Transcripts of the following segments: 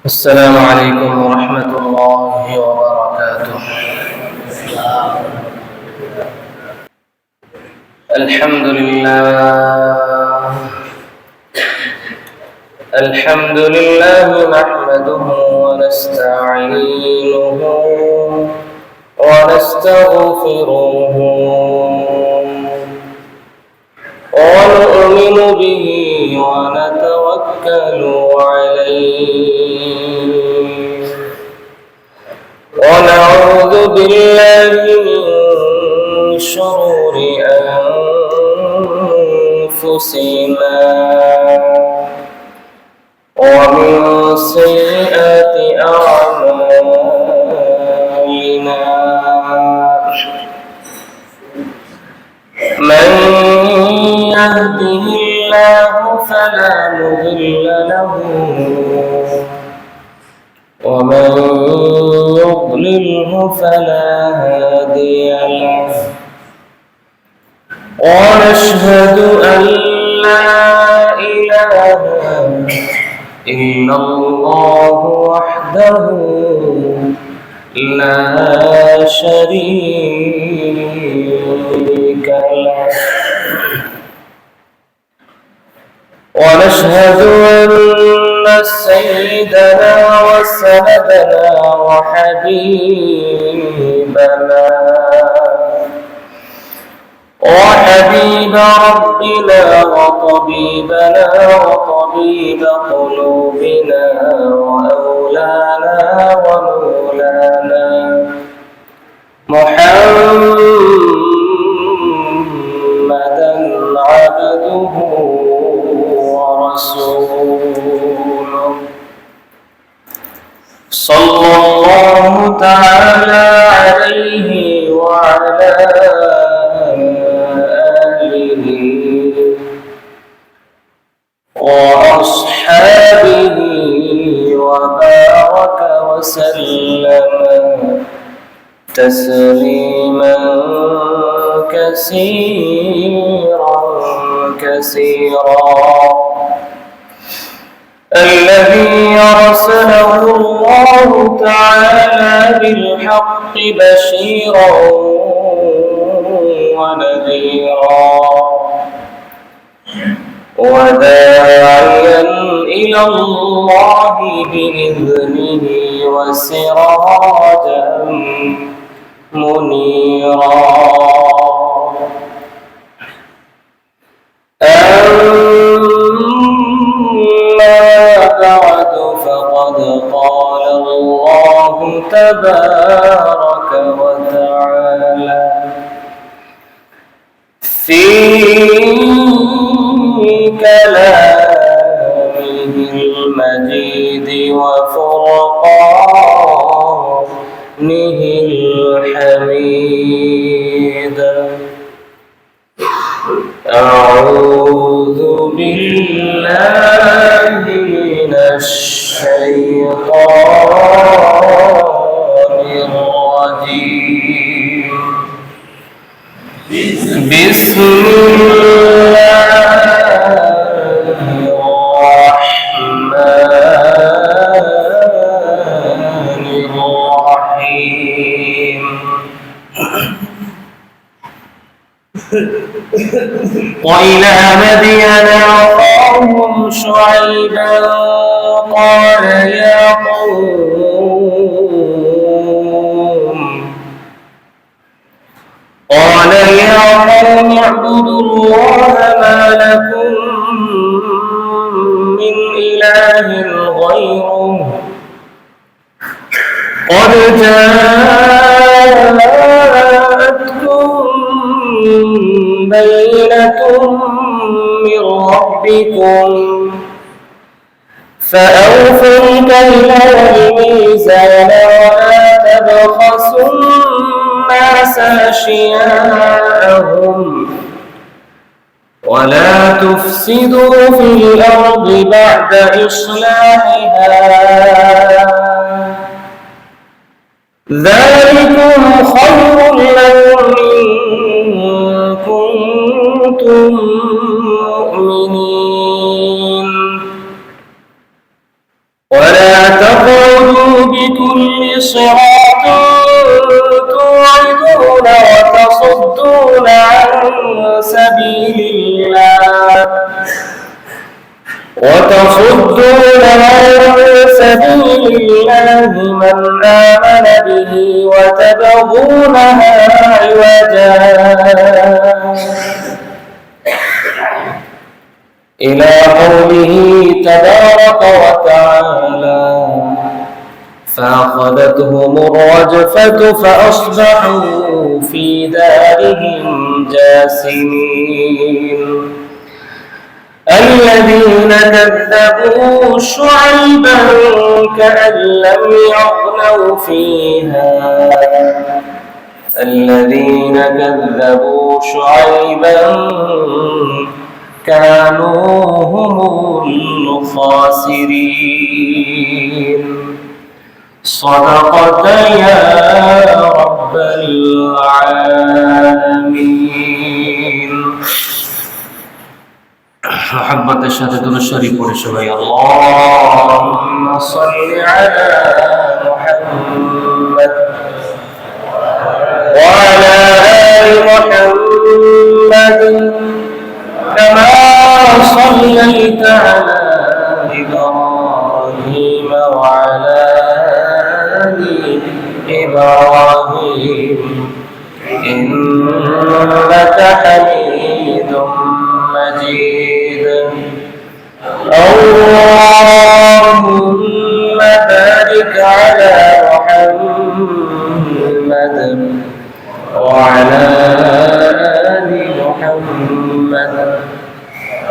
السلام عليكم ورحمة الله وبركاته. الحمد لله نحمده ونستعينه ونستغفره ونؤمن به ونتوكل عليه ونعوذ بالله من شرور أنفسنا ومن سيئات أعمالنا. من يهده الله فلا مضل له ومن يضلله فلا هادي له، ونشهد أن لا إله إلا الله وحده لا شريك له، ونشهد أن سيدنا وسندنا وحبيب ربنا وطبيبنا وطبيب قلوبنا وأولانا ومولانا محمدا عبده ورسوله، صلى الله تعالى عليه وعلى آله وأصحابه وبارك وسلم تسليما كثيرا. الذي أرسله الله تعالى بالحق بشيرا ونذيرا وداعيا إلى الله بإذنه وسراجا منيرا. بعد فقد قال الله تبارك وتعالى في كلامه المجيد وفرقانه الحميد: أعوذ بالله من الشيطان الرجيم. بسم الله الرحمن الرحيم. وإلى مدين أخاهم شعيبا قال يا قوم اعبدوا الله ما لكم من إله غيره قد جاءتكم بينة من ربكم فأوفوا الكيل والميزان ولا تبخسوا الناس أشياءهم ولا تفسدوا في الأرض بعد إصلاحها ذلكم خير لكم إن كنتم مؤمنين. ولا صراط توعدون وتصدون عن سبيل الله من آمن به وتبغونها عوجا إلى قوله تبارك وتعالى فأخذتهم الرجفة فأصبحوا في دارهم جاثمين الذين كذبوا شعيبا كأن لم يغنوا فيها الذين كذبوا شعيبا كانوا هم الخاسرين صدقت يا رب العالمين محبة الشهادة الشريف ولشبي اللهم صل على محمد وعلى آل محمد كما صليت على إبراهيم وعلى آل إبراهيم إنك حميد مجيد اللهم بارك على محمد وعلى آل محمد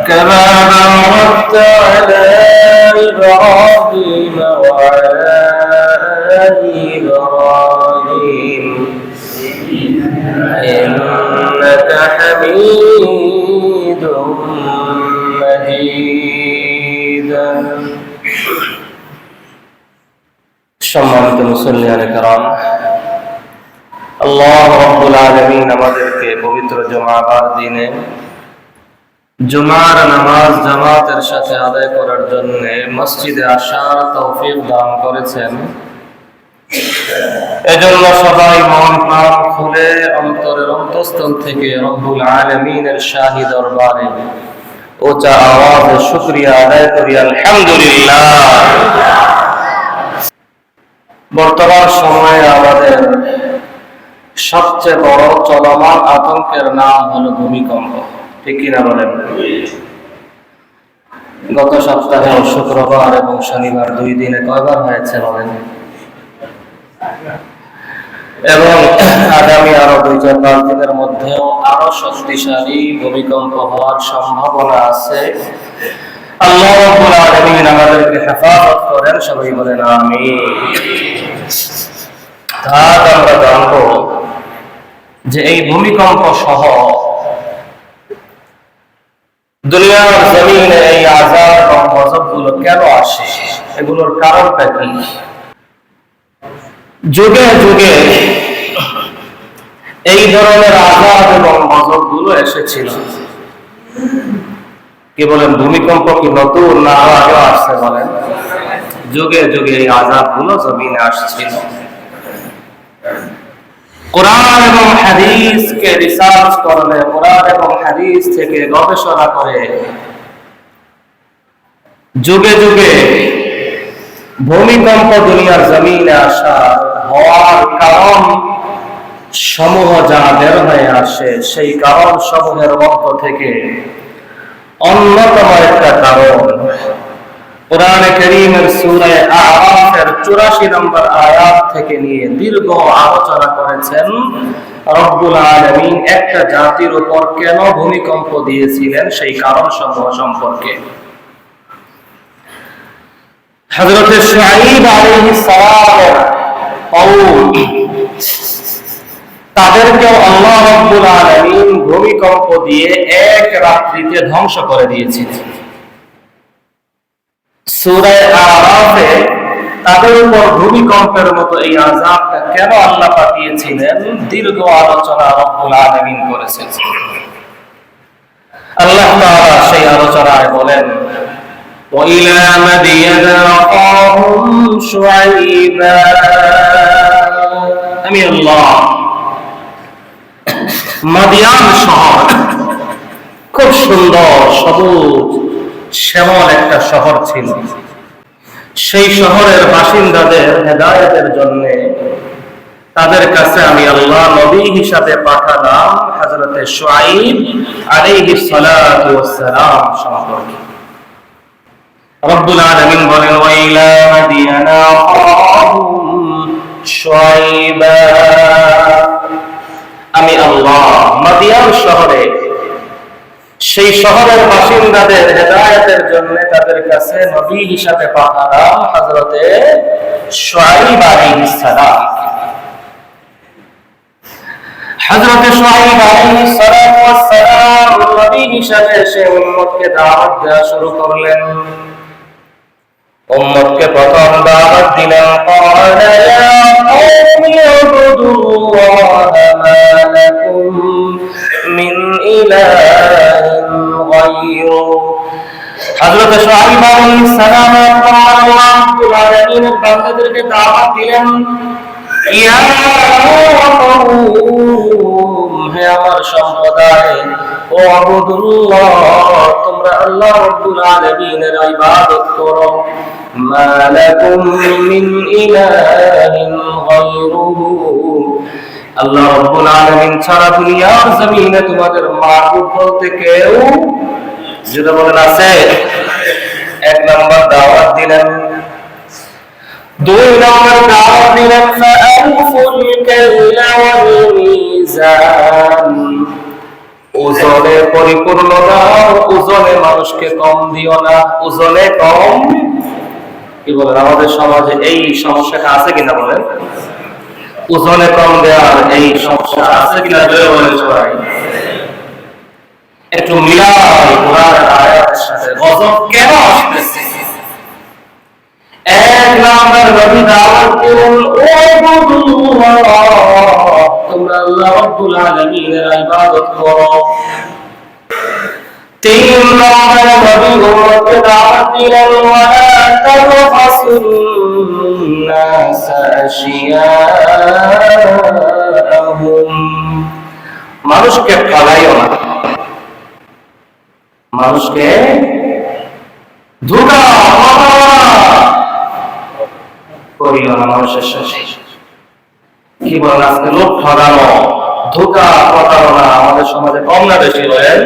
كما باركت على إبراهيم وعلى آل إبراهيم إنك حميد مجيد সম্মানিত মুসল্লিয়ানে কেরাম আল্লাহ রাব্বুল আলামিন আমাদেরকে পবিত্র জুমার দিনে জুমার নামাজ জামাতের সাথে আদায় করার জন্য মসজিদে আসার তৌফিক দান করেছেন। এজন্য সবাই মন প্রাণ খুলে অন্তরের অন্তঃস্থল থেকে রব্বুল আলামিনের শাহী দরবারে উচ্চ আওয়াজে শুকরিয়া আদায় করি আলহামদুলিল্লাহ। বর্তমান সময়ে আমাদের সবচেয়ে বড় চলমান আতঙ্কের নাম হলো ভূমিকম্প, ঠিক কিনা বলেন? গত সপ্তাহে শুক্রবার এবং শনিবার 2 দিনে কয়বার হয়েছে বলেন? এবং আগামী আরো 2-4 দিনের মধ্যেও আরো শক্তিশালী ভূমিকম্প হওয়ার সম্ভাবনা আছে। আল্লাহ রাব্বুল আলামিন আমাদেরকে হেফাজত করেন, সবাই বলেন আমিন। আজ আমরা জানবো যে এই ভূমিকম্প সহ দুনিয়ার জমিনে এই আযাব এবং গজবগুলো কেন আসে, এগুলোর কারণটা কি? যুগে যুগে এই ধরনের আযাব এবং গজবগুলো এসেছিল। কি বলেন, ভূমিকম্প কি নতুন না আগে আসছে বলেন? যুগে যুগে এই আযাবগুলো জমিনে আসছিল। কোরআন এবং হাদিসকে রিসার্চ করলে, কোরআন এবং হাদিস থেকে গবেষণা করে যুগে যুগে ভূমিকম্প দুনিয়ার জমিনে আসা হওয়ার কারণ সমূহ যা বের হয়ে আসে, সেই কারণ সমূহের মধ্য থেকে অন্যতম একটা কারণ কোরআনে কারীমের সূরা আরাফের 84 নম্বর আয়াত থেকে নিয়ে দীর্ঘ আলোচনা করেছেন রব্বুল আলামিন একটা জাতির উপর কেন ভূমিকম্প দিয়েছিলেন সেই কারণ সমূহ সম্পর্কে। হযরত শুআইব আলাইহিস সালামের কওম, তাদেরকে আল্লাহ রাব্বুল আলামিন ভূমিকম্প দিয়ে এক রাত্রিতে ধ্বংস করে দিয়েছিলেন। সূরা আরাফে তাদের উপর ভূমিকম্পের মতো এই আযাবটা কেন আল্লাহ পাঠিয়েছিলেন দীর্ঘ আলোচনা রব্বুল আলামিন করেছেন। আল্লাহ তাআলা সেই আলোচনায় বলেন, وَإِلَى مَدْيَنَ أَخَاهُمْ شُعَيْبًا আমি আল্লাহ মাদিয়ান শহর, খুব সুন্দর সবুজ শ্যামল একটা শহর ছিল। সেই শহরের বাসিন্দাদের হেদায়েতের জন্য তাদের কাছে আমি আল্লাহ নবী হিসাবে পাঠালাম হযরত শুআইব আলাইহিস সালাতু ওয়াস সালাম সম্পর্কে। রব্বুল আলামিন বলেন, ওয়া ইলা মাদিয়ানা আখাহুম শুআইবা, আমি আল্লাহ মাদিয়ান শহরে সেই শহরের বাসিন্দাদের হেদায়েতের জন্য তাদের কাছে নবী হিসাবে পাঠালাম হযরত শুআইব আলাইহিস সালাম। হযরত শুআইব আলাইহিস সালাতু ওয়াস সালাম নবী হিসাবে সে উম্মতকে দাওয়াত দেওয়া শুরু করলেন। উম্মতকে প্রথম দাওয়াত দিলেন, ক্বালা ইয়া কওমি উবুদুল্লাহা মা লাকুম মিন ইলাহিন গায়রু। হযরত শুআইব আলাইহিস সালাম আল্লাহ রাব্বুল আলামিনের বান্দাদেরকে দাওয়াত দিলেন, ইয়া কওম, হে আমার সম্প্রদায়, ও আবুদুল্লাহ, তোমরা আল্লাহ রাব্বুল আলামিনের ইবাদত করো, মা লাকুম মিন ইলাহিন গায়রুহু, আল্লাহ রাব্বুল আলামিন ছাড়া দুনিয়ার জমিনে তোমাদের মাবুদ বলতে কেউ যদি বলেন আছে। এক নম্বর দাওয়াত দিলেন। দুই নম্বর দাওয়াত দিলেন, ফাআউফুল কাইলা ওয়াল মিজান, ওজনে পরিপূর্ণ দাও, ওজনে মানুষকে কম দিও না, ওজনে কম। কি বলেন, আমাদের সমাজে এই সমস্যাটা আছে কিনা বলেন? ওজনে কম দেওয়ার এই সমস্যা আছে কিনা বলেন সবাই? একটু মিলাই কোরআনের আয়াতের সাথে ওজন কেন আসতেছে। এক নম্বর নবী দাওয়াত দিলেন, ও আবুদুল্লাহ, তোমরা আল্লাহ রাব্বুল আলামিনের ইবাদত করো। তিন নম্বর নবী উম্মতকে দাওয়াত দিলেন, ওয়ালা তাবখাসুন নাস আশিয়াহুম, মানুষকে ফালাইও না, মানুষকে ধোঁকা করিও না মানুষের সাথে। কি বলেন, আজকে লোক ঠকানো, ধোঁকা, প্রতারণা আমাদের সমাজে কম না বেশি? বলেন,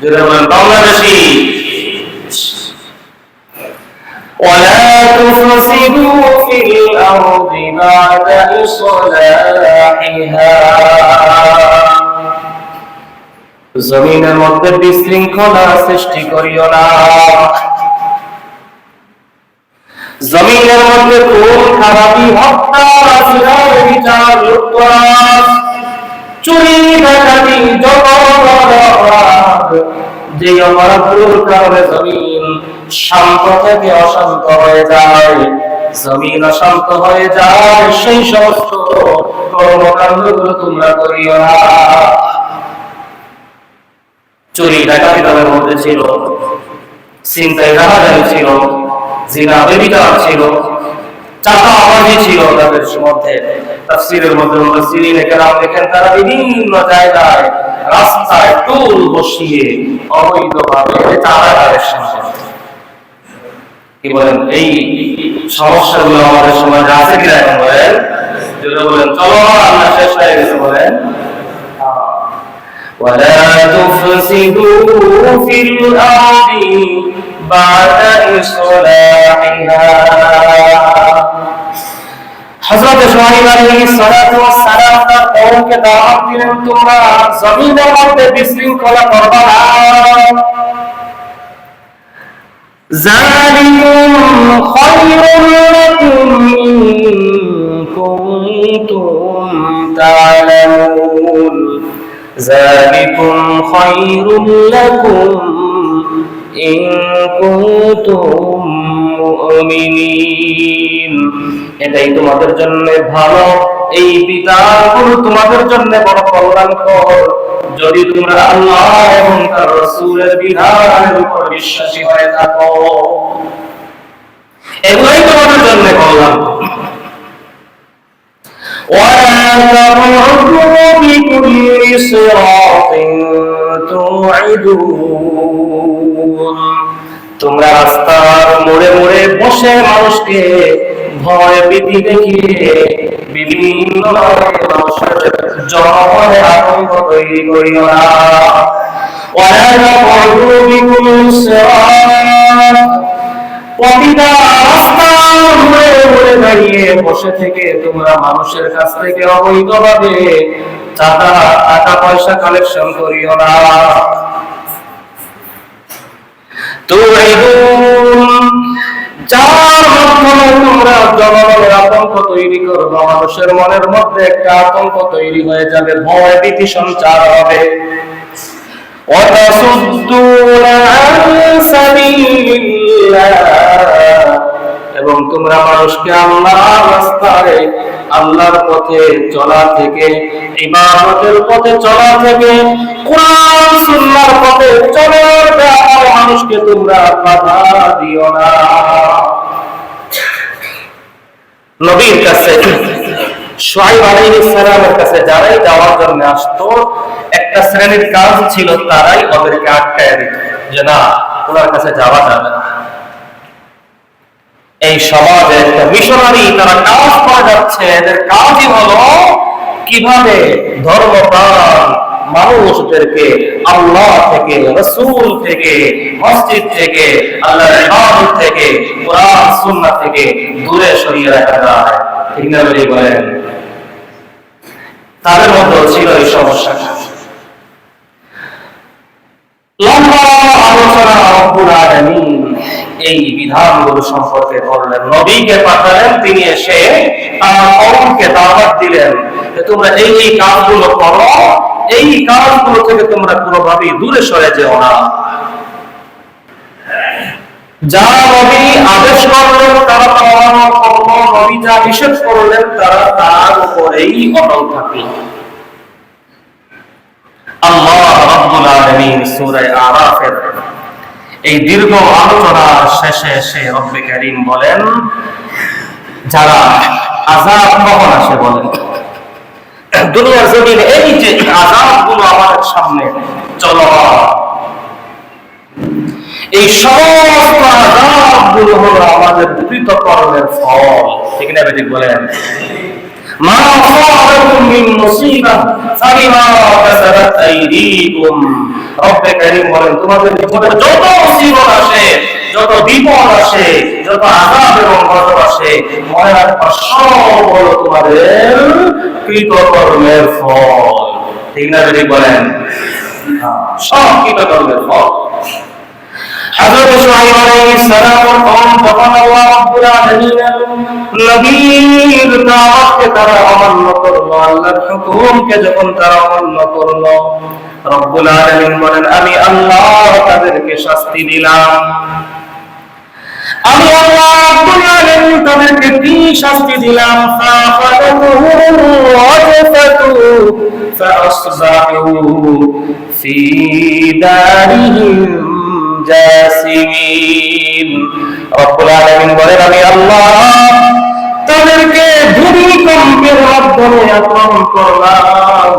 যদি বলেন কম না বেশি? ولا تفسدوا في الأرض بعد إصلاحها, জমিনের মধ্যে বিশৃঙ্খলা সৃষ্টি করিও না, জমিনের মধ্যে খুন খারাপি, হত্যা, জেনার বিচার, লুটতরাজ, চুরি, ডাকাতি, যত অপরাধ, যে অপরাধগুলোর কারণে জমিন শান্ত থেকে অশান্ত হয়ে যায়, জমিন অশান্ত হয়ে যায়, সেই সমস্ত কর্মকাণ্ডগুলো তোমরা করিও না। চুরি ডাকাতি তাদের মধ্যে ছিল, ছিনতাই রাহাজানি ছিল, জিনা ব্যভিচার ছিল, চাঁদাবাজি ছিল তাদের মধ্যে। তাফসীরের মধ্যে মুফাসসিরিনে কেরাম লেখেন, তারা বিভিন্ন জায়গায় রাস্তায় টুল বসিয়ে অবৈধভাবে চাঁদাবাজির সাথে। কি বলেন, এই সমস্যাগুলো আমাদের সমাজে আছে কিনা এখন বলেন? যদি বলেন চলো আমরা শেষ হয়ে গেছে বলেন। ولا تفسدوا في الأرض بعد إصلاحها, হযরত শুআইব আলাইহিস সালাতু ওয়াস সালাম তার কওমকে দাওয়াত দিলেন, তোমরা জমিনের মধ্যে বিশৃঙ্খলা করবা না। যালিকুম খায়রুল লাকুম ইন কুনতুম তা'লামুন, যালিকুম খায়রুল লাকুম ইন কুনতুম মুমিনিন, এটাই তোমাদের জন্য ভালো, এই বিধানগুলো তোমাদের জন্য বড় কল্যাণকর, যদি তোমরা আল্লাহ এবং তার রাসূলের বিধানের উপর বিশ্বাসী হয়ে থাকো, এগুলোই তোমাদের জন্য কল্যাণ। ওয়ালা সিরাতিন তু'ইদুন। তোমরা রাস্তার মোড়ে মোড়ে বসে মানুষকে ভয় ভীতি দেখিয়ে বিভিন্ন মানুষের জনমনে আতঙ্ক তৈরি করিও না। ওয়ালা তাকুদু বিকুল সিরাত, প্রতিটা রাস্তার মোড়ে মোড়ে দাঁড়িয়ে বসে থেকে তোমরা মানুষের কাছ থেকে অবৈধভাবে টাকা পয়সা কালেকশন করিও না। যার মাধ্যমে তোমরা জনগণের আতঙ্ক তৈরি করবে, মানুষের মনের মধ্যে একটা আতঙ্ক তৈরি হয়ে যাবে, ভয় ভীতি সঞ্চার হবে। এবং তোমরা মানুষকে আল্লাহর রাস্তায়, আল্লাহর পথে চলা থেকে, ইবাদতের পথে চলা থেকে, কুরআন সুন্নাহর পথে চলার ব্যাপারে মানুষকে তোমরা বাধা দিও না। নবীর কাছে, শুআয়ব আলাইহিস সালামের কাছে যারাই যাওয়ার জন্য আসতো, একটা শ্রেণীর কাজ ছিল তারাই ওদেরকে আটকায় দিত যে না, ওনার কাছে যাওয়া যাবে না। এই সমাজে একটা মিশনারি তারা কাজ করে যাচ্ছে, এদের কাজই হলো কিভাবে ধর্মপ্রাণ মানুষদেরকে আল্লাহ থেকে, রাসূল থেকে, মসজিদ থেকে, আল্লাহর ইবাদত থেকে, কোরআন সুন্নাহ থেকে দূরে সরিয়ে রাখা যায়। ঠিক না বলেন? তাদের মধ্যে ছিল এই সমস্যাটা। লম্বা আলোচনা রব্বুল আলামিন এই বিধানগুলো সম্পর্কে করলেন। নবীকে পাঠালেন, তিনি এসে তার কওমকে দাওয়াত দিলেন যে তোমরা এই এই কাজগুলো করো, এই কাজগুলো থেকে তোমরা কোনোভাবেই দূরে সরে যেও না। যা নবী আদেশ করলেন তারা পালন করলো, নবী যা নিষেধ করলেন তারা তার উপরেই অটল থাকলো। আল্লাহ রাব্বুল আলামিন সূরা আরাফের এই দীর্ঘ আলোচনার শেষে এসে রব্বে কারীম বলেন, যারা আযাব কখন আসে বলেন? দুনিয়ার জমিনে এই যে আযাবগুলো আমাদের সামনে চলমান, এই সমস্ত আযাবগুলো হলো আমাদের কৃতকর্মের ফল। ঠিক না বেঠিক বলেন? মা আসাবাকুম মিন মুসিবাহ ফাবিমা কাসাবাত আইদিকুম। রব্বে কারীম বলেন, তোমাদের জীবনে যত মুসিবত আসে, যত বিপদ আসে, যত আযাব এবং গজব আসে, মনে রাখবা সব হলো তোমাদের কৃতকর্মের ফল। ঠিক না বেঠিক বলেন? সব কৃতকর্মের ফল। হযরত শুআয়ব আলাইহিস সালামের কওম যখন আল্লাহ রাব্বুল আলামিনের নবীর দাওয়াতকে তারা অমান্য করলো, আল্লাহর হুকুমকে যখন তারা অমান্য করলো, রব্বুল আলামিন বলেন, আমি আল্লাহ তাদেরকে শাস্তি দিলাম। আমি আল্লাহ রাব্বুল আলামিন তাদেরকে কি শাস্তি দিলাম? ফাআখাযাতুহুম রাজফাতু ফাআসবাহু ফি দারিহিম জাসিমিন। রব্বুল আলামিন বলেন, আমি আল্লাহ তাদেরকে ভূমিকম্পের মাধ্যমে আক্রমণ করলাম।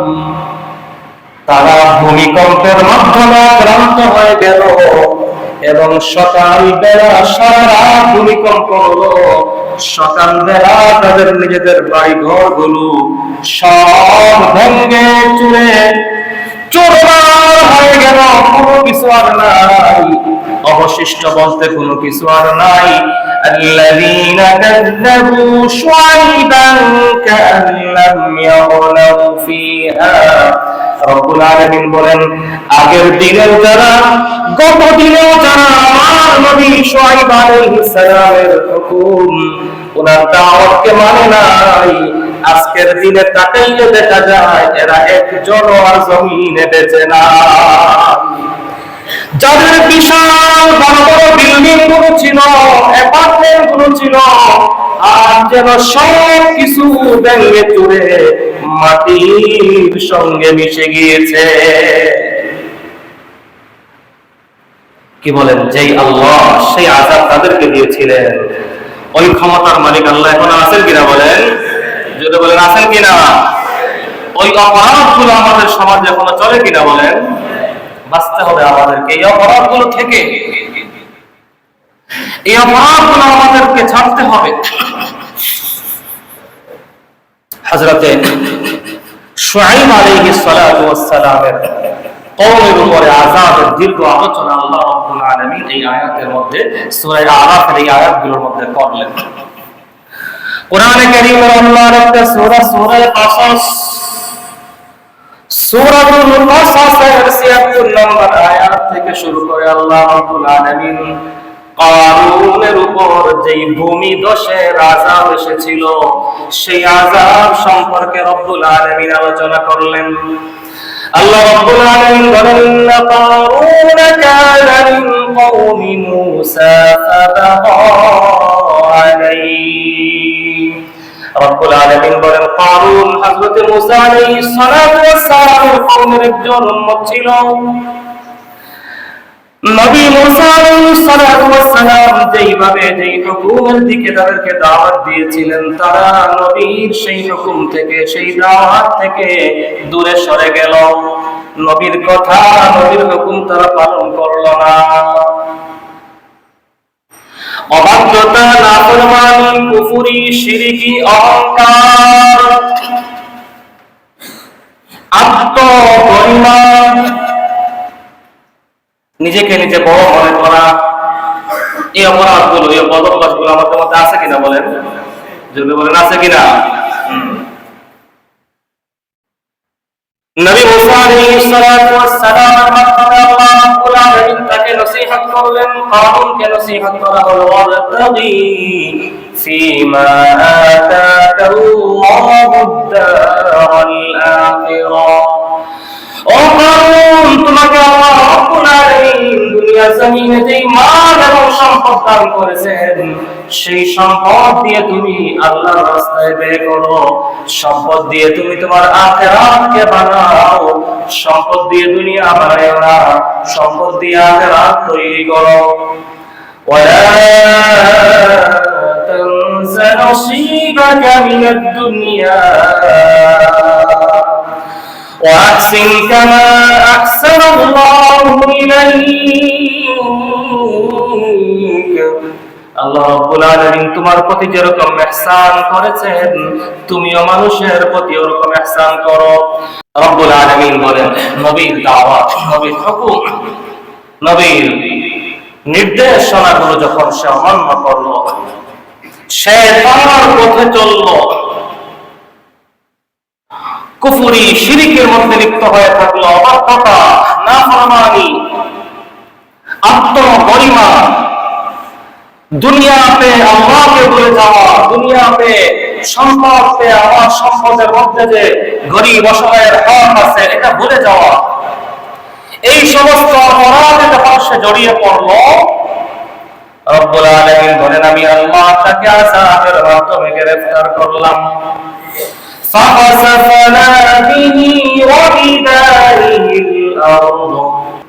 তারা ভূমিকম্পের মাধ্যমে আক্রান্ত হয়ে গেল এবং সকাল বেলা সারা রাত ভূমিকম্প হলো। সকাল বেলা তাদের নিজেদের বাড়ি ঘর গুলো সব ভেঙে চুরে চুরমার হয়ে গেল, কোনো কিছু আর নাই, অবশিষ্ট বলতে কোনো কিছু আর নাই। আল্লাযীনা কাযযাবু শুআইবান কাআন লাম ইয়াগনাউ ফীহা। রব্বুল আলামিন বলেন, আগের দিনেও যারা, গত দিনেও যারা আমার নবী শুআইব আলাইহিস সালামের হুকুম, ওনার দাওয়াতকে মানে নাই, আজকের দিনে তাকাইলে দেখা যায় এরা একজন আর জমিনে বেঁচে না। যাদের বিশাল বড় বড় বিল্ডিং গুলো ছিল, অ্যাপার্টমেন্ট গুলো ছিল, আর যেন সব কিছু ভেঙে চুরে মাটির সঙ্গে মিশে গিয়েছে। কি বলেন? যেই আল্লাহ সেই আযাব তাদেরকে দিয়েছিলেন, ওই ক্ষমতার মালিক আল্লাহ এখন আছেন কিনা বলেন? যদি বলেন আছেন কিনা? ওই অপরাধগুলো আমাদের সমাজে এখনো চলে কিনা বলেন? বাঁচতে হবে আমাদেরকে এই অপরাধগুলো থেকে, এই অপরাধগুলো আমাদেরকে ছাড়তে হবে। হযরতে শুআয়ব আলাইহিস সালাতু ওয়াস সালামের কওমের উপরে আযাবের দীর্ঘ আলোচনা আল্লাহ রাব্বুল আলামিন এই আয়াতের মধ্যে, সূরা আরাফের এই আয়াতগুলোর মধ্যে করলেন। কোরআনে কারীমের আল্লাহর একটা সূরা, সূরা কাসাস, সূরাতুল কাসাসের ৭৬ নম্বর আয়াত থেকে শুরু করে আল্লাহ রাব্বুল আলামিন কারুনের উপর যেই ভূমি দোষের আযাব এসেছিল সেই আযাব সম্পর্কে রব্বুল আলামিন আলোচনা করলেন। আল্লাহ রাব্বুল আলামিন বলেন, ইন্না কারুন কানা মিন কওমি মূসা ফাবাগা আলাইহি। রব্বুল আলামিন বলেন, কারুন হযরত মূসা আলাইহিস সালাতু ওয়াস সালামের কওমের একজন উম্মত ছিল। নবী মূসা আলাইহিস সালাতু ওয়াস সালাম যেইভাবে যেই হুকুমের দিকে তাদেরকে দাওয়াত দিয়েছিলেন, তারা নবীর সেই হুকুম থেকে, সেই দাওয়াত থেকে দূরে সরে গেল। নবীর কথা, নবীর হুকুম তারা পালন করল না। অবাধ্যতা, নাফরমানি, কুফরি, শিরকি, অহংকার, আত্মগরিমা, নিজেকে নিজে বড় মনে করা, এই অপরাধগুলো, এই বদঅভ্যাসগুলো আমাদের মধ্যে আছে কিনা বলেন? যদি বলেন আছে কিনা? নবী মূসা আলাইহিস সালাতু ওয়াস সালামের মাধ্যমে আল্লাহ রাব্বুল আলামিন তাকে নসিহত করলেন। কারুনকে নসিহত করা হলো, ওয়াবতাগি ফীমা আতাকাল্লাহুদ দারাল আখিরা। ও কারুন, তোমাকে আল্লাহ রাব্বুল আলামিন দুনিয়া জমিনে যেই মাল এবং সম্পদ দান করেছেন, সেই সম্পদ দিয়ে তুমি আল্লাহর রাস্তায় ব্যয় করো। সম্পদ দিয়ে তুমি তোমার আখিরাতকে বানাও। সম্পদ দিয়ে দুনিয়া বানাও না, সম্পদ দিয়ে আখিরাত তৈরি করো। ওয়ালা তানসা নসীবাকা মিনাদ দুনিয়া وأحسن كما أحسن الله إليك। আল্লাহ রাব্বুল আলামিন তোমার প্রতি যেরকম ইহসান করেছেন, তুমিও মানুষের প্রতি ওরকম ইহসান করো। রব্বুল আলামিন বলেন, নবীর দাওয়াত, নবীর হুকুম, নবীর নির্দেশনাগুলো যখন সে অমান্য করলো, সে তার পথে চললো, কুফরি শিরকের মধ্যে লিপ্ত হয়ে থাকলো, অবাধ্যতা, নাফরমানি, আত্মগরিমা, দুনিয়াতে আল্লাহকে ভুলে যাওয়া, দুনিয়াতে সম্পদ পেয়ে আমার সম্পদের মধ্যে যে গরিব অসহায়ের হক আছে এটা ভুলে যাওয়া, এই সমস্ত অপরাধে যখন সে জড়িয়ে পড়লো, রব্বুল আলামিন বলেন, আমি আল্লাহ তাকে আযাবের মাধ্যমে গ্রেফতার করলাম। فخسفنا به وبداره الأرض।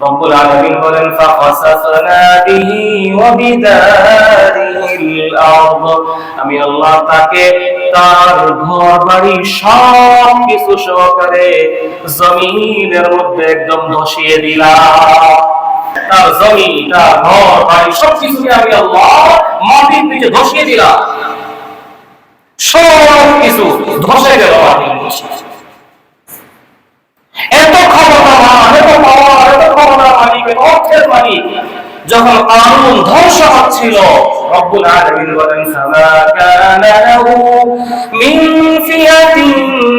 রব্বুল আলামিন বলেন, فخسفنا به وبداره الأرض। আমি আল্লাহ তাকে তার ঘর বাড়ি সব কিছু সহকারে জমিনের মধ্যে একদম ধসিয়ে দিলাম। তার জমি, তার ঘর বাড়ি সব কিছুকে আমি আল্লাহ মাটির নিচে ধসিয়ে দিলাম। সব কিছু ধসে গেল। এত ক্ষমতাবান, এত পাওয়ার, এত ক্ষমতার মালিক, অর্থের মালিক যখন কারুন ধ্বংস হচ্ছিল, রব্বুল আলামিন বলেন, ফামা কানা লাহু মিন ফিয়াতিন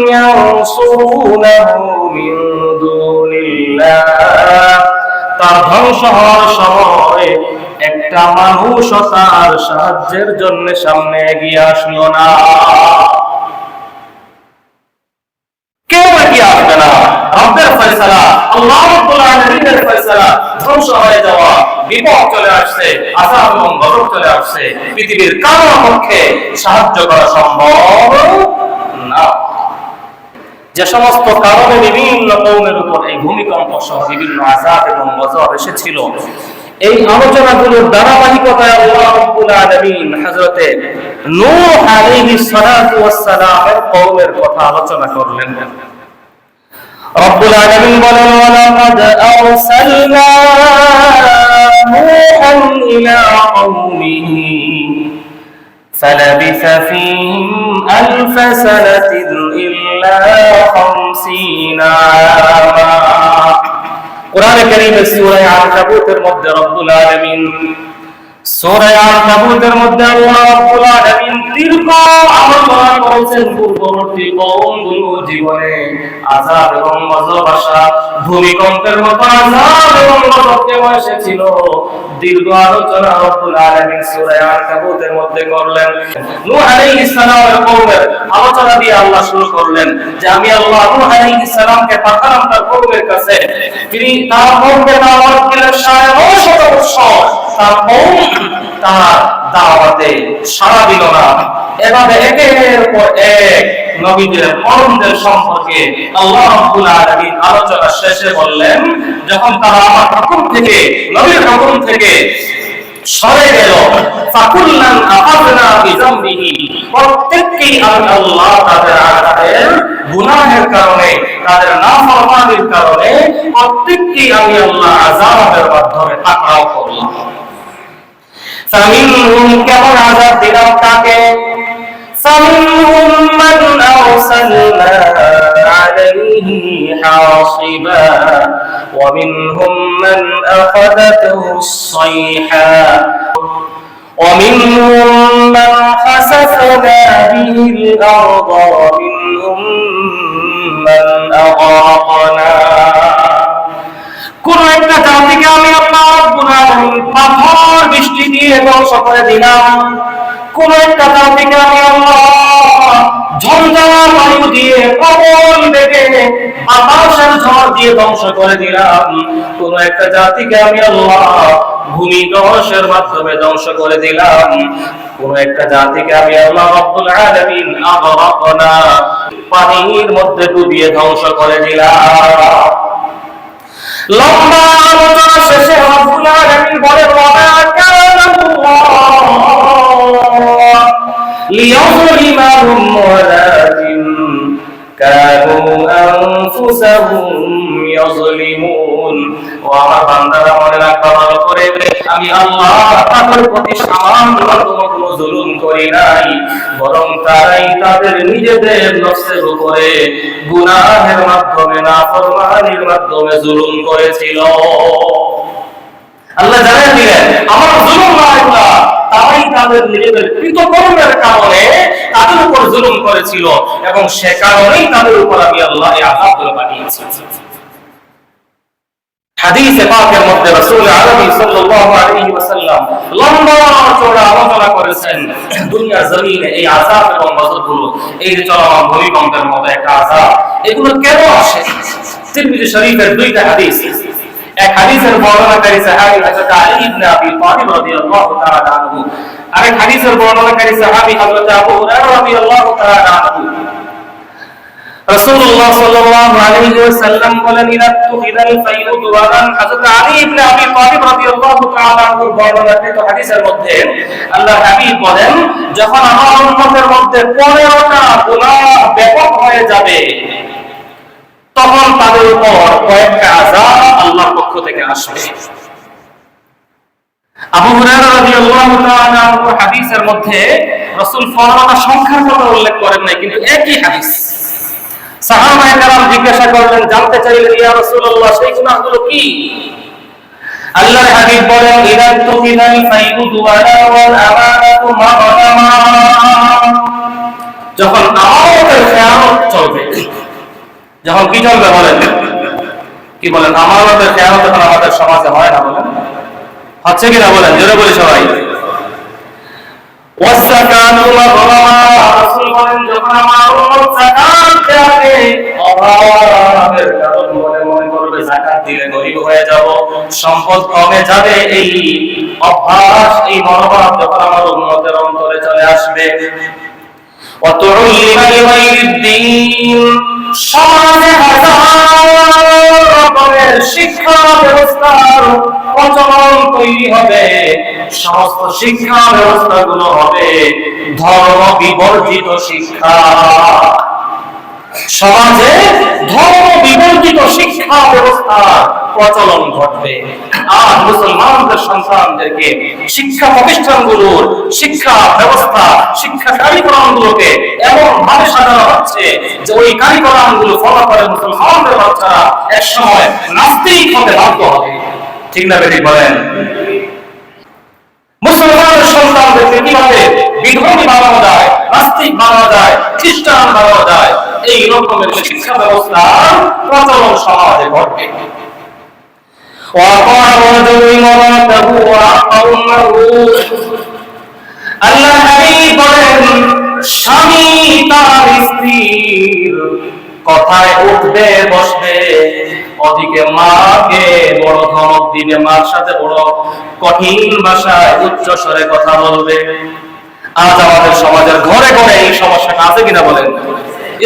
ইয়ানসুরুনাহু মিন দুনিল্লাহ। তার ধ্বংস হওয়ার সময় একটা মানুষ তার সাহায্যের জন্য সামনে এগিয়ে আসলো না। কেউ এগিয়ে আসবে না। রব্বের ফয়সালা, আল্লাহ রাব্বুল আলামিনের ফয়সালা, ধ্বংস হয়ে যাওয়া, বিপদ চলে আসছে, আযাব এবং গজব চলে আসছে, পৃথিবীর কারো পক্ষে সাহায্য করা সম্ভব না। যে সমস্ত কারণে বিভিন্ন কওমের উপর এই ভূমিকম্প সহ বিভিন্ন আযাব এবং গজব এসেছিল, এই আলোচনাগুলোর ধারাবাহিকতায় আল্লাহ রাব্বুল আলামিন হযরতে নূহ আলাইহিস সালাতু ওয়াস সালামের কওমের কথা আলোচনা করলেন। রব্বুল আলামিন বলেন ওয়ালাকাদ আরসালনা নূহান ইলা কওমিহি فلبث فيهم ألف سنة إلا 50 عاما قرآن الكريم سورة العنكبوت মধ্যে রব্বুল আলামিন সূরা আনকাবুতের মধ্যে আল্লাহ রাব্বুল আলামিন দীর্ঘ আলোচনা করেছেন পূর্ববর্তী কওমগুলো জীবনে আযাব এবং গজব আসা, ভূমিকম্পের মতো আযাব এবং গজব কেমন এসেছিল, দীর্ঘ আলোচনা রাব্বুল আলামিন সূরা আনকাবুতের মধ্যে করলেন। নূহ আলাইহিস সালামের কওমের আলোচনা দিয়ে আল্লাহ শুরু করলেন যে আমি আল্লাহ নূহ আলাইহিস সালামকে পাঠালাম তার কওমের কাছে, তিনি তার কওমকে দাওয়াত দিলেন 950 বছর, তার কওম তার দাওয়াতে সাড়া দিল না। এভাবে একের পর এক নবীদের কওমদের সম্পর্কে আল্লাহ রাব্বুল আলামিন আলোচনা শেষে বললেন, যখন তারা আমার হুকুম থেকে, নবীর হুকুম থেকে সরে গেল, ফাকুল্লান আখাযনা বিযামবিহি, প্রত্যেককেই আমি আল্লাহ তাদের গুনাহের কারণে, তাদের নাফরমানির কারণে প্রত্যেককেই আমি আল্লাহ আযাবের মাধ্যমে পাকড়াও করলাম। فمنهم كمن عذاب দিলাম তাকে, فمنهم من أرسلنا عليه حاصبا ومنهم من أخذته الصيحة ومنهم من خسفنا به الأرض ومنهم من أغرقنا। কোন একটা জাতিকে আমি আল্লাহ রাব্বুল আলামিন পাথর বৃষ্টি দিয়ে ধ্বংস করে দিলাম, কোন একটা জাতিকে আমি আল্লাহ ঝঞ্ঝা বায়ু দিয়ে, প্রবল বেগে আকাশের ঝড় দিয়ে ধ্বংস করে দিলাম, কোন একটা জাতিকে আমি আল্লাহ ভূমিধসের মাধ্যমে ধ্বংস করে দিলাম, কোন একটা জাতিকে আমি আল্লাহ রাব্বুল আলামিন আগরাকনা, পানির মধ্যে ডুবিয়ে ধ্বংস করে দিলাম। লম্বা আলোচনা শেষে রব্বুল আলামিন বলেন ওয়া কানা লিইয়ুযলিমাহুম ওয়ালাকিন কানু আনফুসাহুম ইয়াযলিমুন। ও আমার বান্দারা মনে রাখবা ভালো করে, আমি আল্লাহ তাদের প্রতি সামান্য কোনো জুলুম করি নাই, বরং তারাই তাদের নিজেদের নফসের উপরে গুনাহের মাধ্যমে, নাফরমানির মাধ্যমে জুলুম করেছিল। আল্লাহ জানিয়ে দিলেন আমার জুলুম না, আল্লাহ তারাই তাদের নিজেদের কৃতকর্মের কারণে তাদের উপর জুলুম করেছিল এবং সে কারণেই তাদের উপর আমি আল্লাহ এই আযাব পাঠিয়েছি। হাদিসে পাকের মধ্যে রাসূল আরবি সাল্লাল্লাহু আলাইহি ওয়াসাল্লাম লম্বা চওড়া আলোচনা করেছেন দুনিয়ার জমিনে এই আযাব এবং গজবগুলো, এই যে চলমান ভূমিকম্পের মতো একটা আযাব, এগুলো কেন আসে। তিরমিজি শরীফের দুইটা হাদিস, এক হাদিসের বর্ণনাকারী সাহাবী হযরত আলী ইবনে আবি তালিব রাদিয়াল্লাহু তাআলা আনহু, আরেক হাদিসের বর্ণনাকারী সাহাবী হযরত আবু হুরায়রা রাদিয়াল্লাহু তাআলা আনহু। রাসূলুল্লাহ সাল্লাল্লাহু আলাইহি ওয়াসাল্লাম বলেন ইরাতুল ফাইউদ ওয়ালান, হযরত আলী ইবনে আবি তালিব রাদিয়াল্লাহু তাআলা আনহুর বর্ণনাকৃত হাদিসের মধ্যে আল্লাহর হাবিব বলেন, যখন আমার উম্মতের মধ্যে 15টা গুনাহ ব্যাপক হয়ে যাবে, তখন তাদের উপর কয়েকটা আযাব আল্লাহর পক্ষ থেকে আসবে। আবু হুরায়রা রাদিয়াল্লাহু তাআলা আনহুর হাদিসের মধ্যে রাসূল 15টা সংখ্যার কথা উল্লেখ করেন নাই, কিন্তু একই হাদিস। সাহাবায়ে কেরাম জিজ্ঞাসা করলেন, জানতে চাইলেন ইয়া রাসূলুল্লাহ সেই গুনাহগুলো কি? আল্লাহর হাবিব বলেন ইদান তুকিনাল ফাইউদ ওয়ালা ওয়াল আমানাতু মাগনামা, যখন আমানতের খেয়ানত চলবে, যখন কি চলবে বলেন, কি বলেন, আমানতের খেয়ানত এখন আমাদের সমাজে হয় না, বলেন হচ্ছে কিনা বলেন, জোরে বলি সবাই। ওয়াসাকাতু মাগনামা, রাসূল বলেন যখন আমার উম্মত যাকাত দেবে, অভাবের কারণ মনে করবে যাকাত দিলে গরীব হয়ে যাব, সম্পদ কমে যাবে, এই অভ্যাস, এই মনোভাব যখন আমার উম্মতের অন্তরে চলে আসবে, ওয়াতুল্লিমা লিগাইরিদ্দিন, সমাজে হাজার রকমের শিক্ষা ব্যবস্থার প্রচলন তৈরি হবে, সমস্ত শিক্ষা ব্যবস্থাগুলো হবে ধর্ম বিবর্জিত শিক্ষা। সমাজে ধর্ম বিবর্জিত শিক্ষা ব্যবস্থা প্রচলন ঘটবে। আর মুসলমানদের সন্তানদেরকে শিক্ষা প্রতিষ্ঠানগুলোর শিক্ষা ব্যবস্থা, শিক্ষা কারিকুলামগুলোকে এমন ভাবে সাজানো হচ্ছে যে ওই কারিকুলামগুলো ফলো করে মুসলমানদের বাচ্চারা একসময় নাস্তিক হতে বাধ্য হবে। ঠিক না বেটি বলেন? মুসলমানের সন্তানদেরকে কিভাবে বিধর্মী বানানো যায়, নাস্তিক বানানো যায়, খ্রিস্টান বানানো যায়, এই রকমের শিক্ষা ব্যবস্থা প্রচলন সমাজে ঘটবে। আল্লাহ হাবিব বলেন, স্বামী তার স্ত্রীর কথায় উঠবে বসবে, ওদিকে মাকে বড় ধমক দিবে, মার সাথে বড় কঠিন ভাষায় উচ্চ স্বরে কথা বলবে। আজ আমাদের সমাজের ঘরে ঘরে এই সমস্যাটা আছে কিনা বলেন?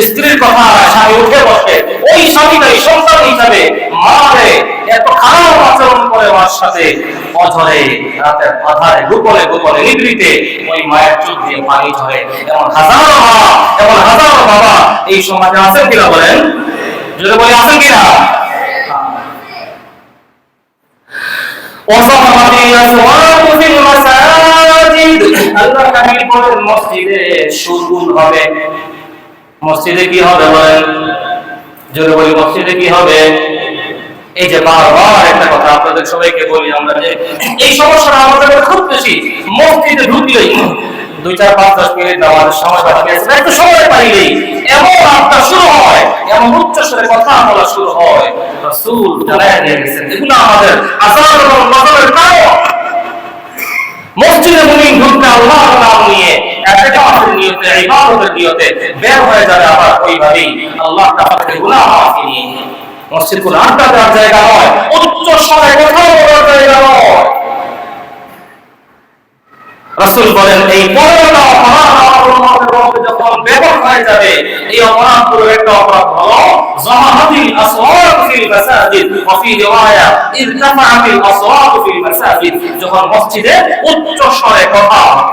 স্ত্রীর কথা স্বামী উঠে বসে, ওই স্বামীটাই সন্তান হিসাবে মারে এত খারাপ আচরণ করে মার সাথে, অঝরে রাতের আধারে গোপনে গোপনে নিভৃতে ওই মায়ের চোখ দিয়ে পানি ঝরে। এমন হাজারো মা, এমন হাজারো বাবা এই সমাজে আছেন কিনা বলেন? যদি বলি আছেন কিনা? মসজিদে সুরগুল হবে। মসজিদে কি হবে বলেন? যদি বলি মসজিদে কি হবে? এই যে বারবার একটা কথা আপনাদের সবাইকে বলি আমরা, যে এই সমস্যাটা আমাদের খুব বেশি। মসজিদে ঢুকলেই 2-4-5-10 মিনিট আমাদের সময় বাকি আছে, একটু সময় পাইলেই এমন আড্ডা শুরু হয়, এমন উচ্চস্বরে কথা বলা শুরু হয়, রাসূল জানায় দিয়ে গেছেন এগুলো আমাদের আযাব এবং গজবের কারণ। মসজিদে মুমিন ঢুকতে আল্লাহর নাম নিয়ে, ইতিকাফের নিয়তে, ইবাদতের নিয়তে বের হয়ে যাবে, আবার ওইভাবেই আল্লাহ তাআলা গুনাহ মাফ নিয়ে। মসজিদ কোন আড্ডা দেওয়ার জায়গা নয়, উচ্চস্বরে কথা বলার জায়গা নয়। রাসূল বলেন, এই বড়টা অপরাধ আমাদের মধ্যে যখন ব্যাপক হয়ে যাবে, এই অপরাধগুলোর একটা অপরাধ হলো জামাহাতিল আসওয়াত ফিল মাসাজিদ ওয়া ফি রিওয়ায়া ইরতাফাআতিল আসওয়াত ফিল মাসাজিদ, যখন মসজিদে উচ্চ স্বরে কথা হবে।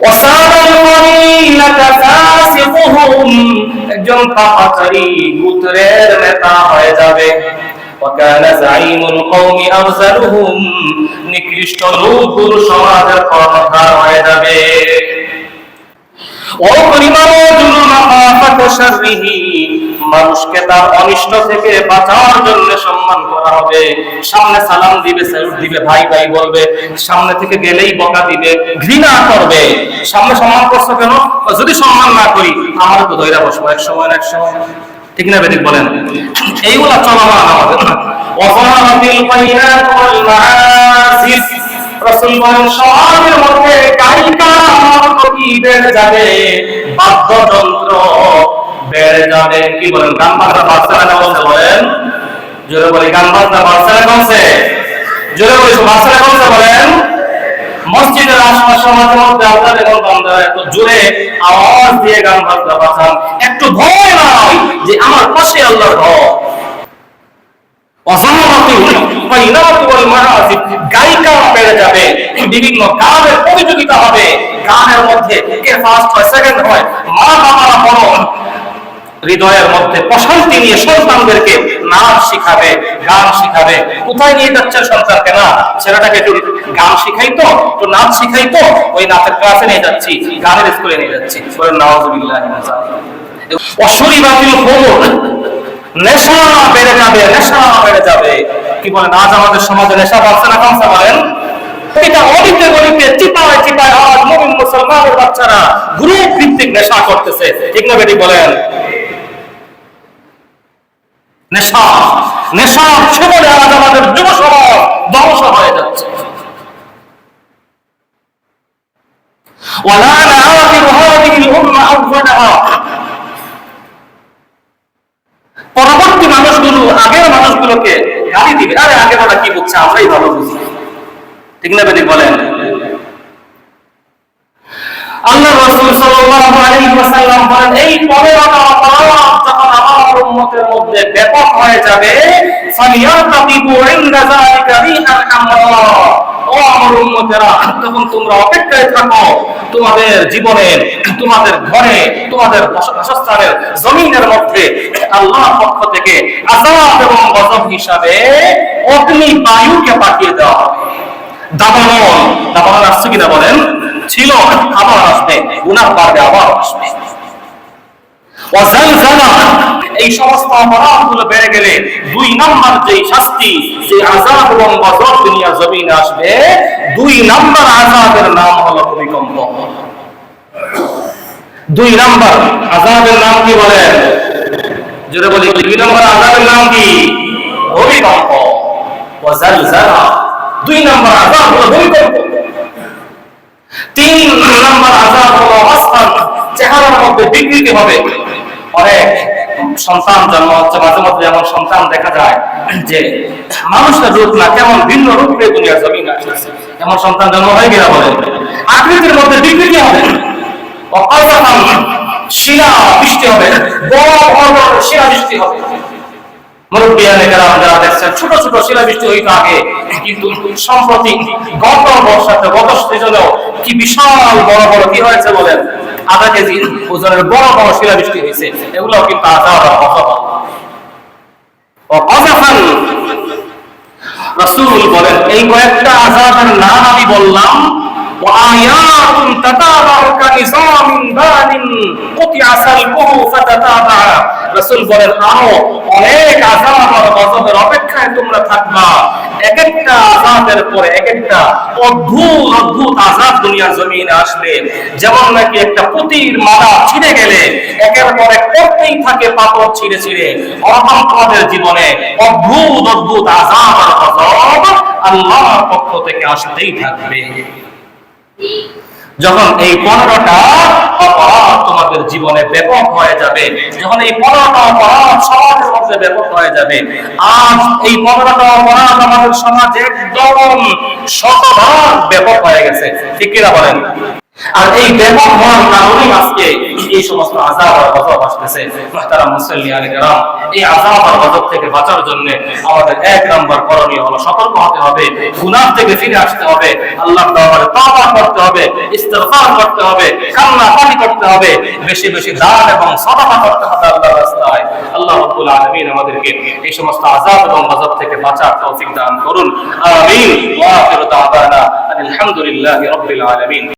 ওয়াসাবাল কলিলাতা ফাসিকুহুম, একজন পাপাচারী গোত্রের নেতা হয়ে যাবে। وكان زعيم القوم أرذلهم, নিকৃষ্ট লোকগুলো সমাজের কর্ণধার হয়ে যাবে। মানুষকে তার অনিষ্ট থেকে বাঁচার জন্য সম্মান করা হবে। সামনে সালাম দিবে, স্যালুট দিবে, ভাই ভাই বলবে, সামনে থেকে গেলেই বকা দিবে, ঘৃণা করবে। সামনে সম্মান করছো কেন? যদি সম্মান না করি আমার তো ধৈর্য বসবো এক সময় এক সময়। ঠিক না বেদিক বলেন? এইগুলা চলমান আমাদের। ওয়াফারাতিল বাইনাত ওয়াল মাআসিস, রাসূল বলেন সমাজের মধ্যে গায়িকা কি বেড়ে যাবে, বাদ্যযন্ত্র বেড়ে যাবে। কি বলেন? গান বাজনা বাড়ছে না বলতে বলেন? জোরে বলি, গান বাজনা বাড়ছে না কমছে? জোরে বলি, বাড়ছে না কমছে বলেন? মসজিদের আশপাশে মাঝে মধ্যে আপনার এবং বান্দারা এত জোরে আওয়াজ দিয়ে গান বাজনা বাজান, একটু ভয় নাই যে আমার পাশে আল্লাহর ঘর। গায়িকা বেড়ে যাবে, বিভিন্ন গানের প্রতিযোগিতা হবে, গানের মধ্যে কে ফার্স্ট হয়, সেকেন্ড হয়। মা বাবারা বড় হৃদয়ের মধ্যে প্রশান্তি নিয়ে সন্তানদেরকে নাচ শিখাবে, গান শিখাবে। কোথায় নিয়ে যাচ্ছে সন্তানকে? না, ছেলেটাকে একটু গান শিখাইতো, একটু নাচ শিখাইতো, ওই নাচের ক্লাসে নিয়ে যাচ্ছি, গানের স্কুলে নিয়ে যাচ্ছি। নাউযুবিল্লাহি মিন যালিক। ওয়াশুরিবাতিল খুমুর, নেশা বেড়ে যাবে, নেশা বেড়ে যাবে। কি বলেন? আজ আমাদের সমাজে নেশা বাড়ছে না কমছে বলেন? এটা অলিতে গলিতে চিপায় চিপায় আজ মুমিন মুসলমানের বাচ্চারা গ্রুপ ভিত্তিক নেশা করতেছে। ঠিক না বেটি বলেন? নেশা, নেশা সেবনে আজ আমাদের যুব সমাজ ধ্বংস হয়ে যাচ্ছে। ওয়ালা নাআতিরু হাদিহিল উম্মাহ আওয়ালাহা, পরবর্তী মানুষগুলো আগের মানুষগুলোকে গালি দিবে, আরে আগে ওরা কি বলছে আমরাই ভালো বুঝি। ঠিক না বেটি বলেন? আল্লাহ রাসূল সাল্লাল্লাহু আলাইহি ওয়াসাল্লাম বলেন, এই 15টা অপরাধ যখন আমার উম্মতের মধ্যে ব্যাপক হয়ে যাবে, ফালিয়াতাকিবু ইনদা যালিকা রিহান হামরা। ও আমার উম্মতেরা, তখন তোমরা অপেক্ষায় থাকো তোমাদের জীবনের, তোমাদের ঘরে, তোমাদের বাসস্থানের জমিনের মধ্যে আল্লাহর পক্ষ থেকে আযাব এবং গজব হিসাবে অগ্নি বায়ুকে পাঠিয়ে দেওয়া হবে। দাবানল আসছে কিনা বলেন? ছিল, আবার আসবে, গুনাহ বাড়বে, আবার আসবে। এই সমস্ত অপরাধগুলো বেড়ে গেলে 2 নাম্বার যে শাস্তি, যে আযাব এবং গজব দুনিয়া জমিনে আসবে, 2 নাম্বার আযাবের নাম হলো ভূমিকম্প। 2 নাম্বার আযাবের নাম কি বলেন? জোরে বলি, 2 নাম্বার আযাবের নাম কি? ভূমিকম্প। ওয়াজালজালা, 2 নাম্বার আযাব হলো ভূমিকম্প। 3 নাম্বার আযাব হলো অবস্থান, চেহারার মধ্যে বিকৃতি হবে। অনেক সন্তান জন্ম হচ্ছে, মাঝে মধ্যে যেমন সন্তান দেখা যায় যে মানুষের রূপ না, কেমন ভিন্ন রূপ পেয়ে দুনিয়া জমিন আসছে, এমন সন্তান জন্ম হয় কিনা বলেন? আকৃতির মধ্যে বিকৃতি হবে, শিলা বৃষ্টি হবে, বড় বড় শিলা বৃষ্টি হবে। যারা দেখছেন ছোট ছোট শিলা বৃষ্টি হইতো আগে, কিন্তু সম্প্রতি গত বর্ষাতে, গত সিজনেও কি বিশাল বড় বড় কি হয়েছে বলেন? আধা কেজি ওজনের বড় বড় শিলা বৃষ্টি হয়েছে। এগুলো কিন্তু রাসূল বলেন, এই কয়েকটা আযাবের নাম আমি বললাম, ওয়ায়াতুন তাতাবাউ কানিজামিন বানিন কুতিআ সালকুহু ফাতাতাবা। রাসূল বলেন, আরো অনেক আযাব আর গজবের অপেক্ষায় তোমরা থাকবা। এক একটা আযাবের পরে এক একটা অদ্ভুত অদ্ভুত আযাব দুনিয়ার জমিনে আসবে। যেমন নাকি একটা পুতির মালা ছিঁড়ে গেলে একের পর এক করতেই থাকে পাথর ছিঁড়ে ছিঁড়ে, অরকম তোমাদের জীবনে অদ্ভুত অদ্ভুত আযাব আর গজব আল্লাহর পক্ষ থেকে আসতেই থাকবে। যখন এই 15টা অপরাধ তোমাদের জীবনে ব্যাপক হয়ে যাবে, যখন এই 15টা অপরাধ সমাজের মধ্যে ব্যাপক হয়ে যাবে, আজ এই 15টা অপরাধ আমাদের সমাজে একদম শতভাগ ব্যাপক হয়ে গেছে, ঠিক কিনা বলেন? আর এই ব্যাপক হওয়ার কারণেই আজকে এই সমস্ত আযাব আর গজব আসতেছে। মুহতারাম মুসল্লিয়ানে কেরাম, এই আযাব আর গজব থেকে বাঁচার জন্য আমাদের 1 নাম্বার করণীয় হলো সতর্ক হতে হবে, গুনাহ থেকে ফিরে আসতে হবে, আল্লাহর দরবারে তওবা করতে হবে, ইস্তিগফার করতে হবে, কান্নাকাটি করতে হবে, বেশি বেশি দান এবং সাদাকা করতে হবে আল্লাহর রাস্তায়। আল্লাহ রাব্বুল আলামিন আমাদেরকে এই সমস্ত আযাব এবং গজব থেকে বাঁচার তৌফিক দান করুন। আমিন। ওয়া আখিরু দাওয়ানা আলহামদুলিল্লাহি রাব্বিল আলামিন।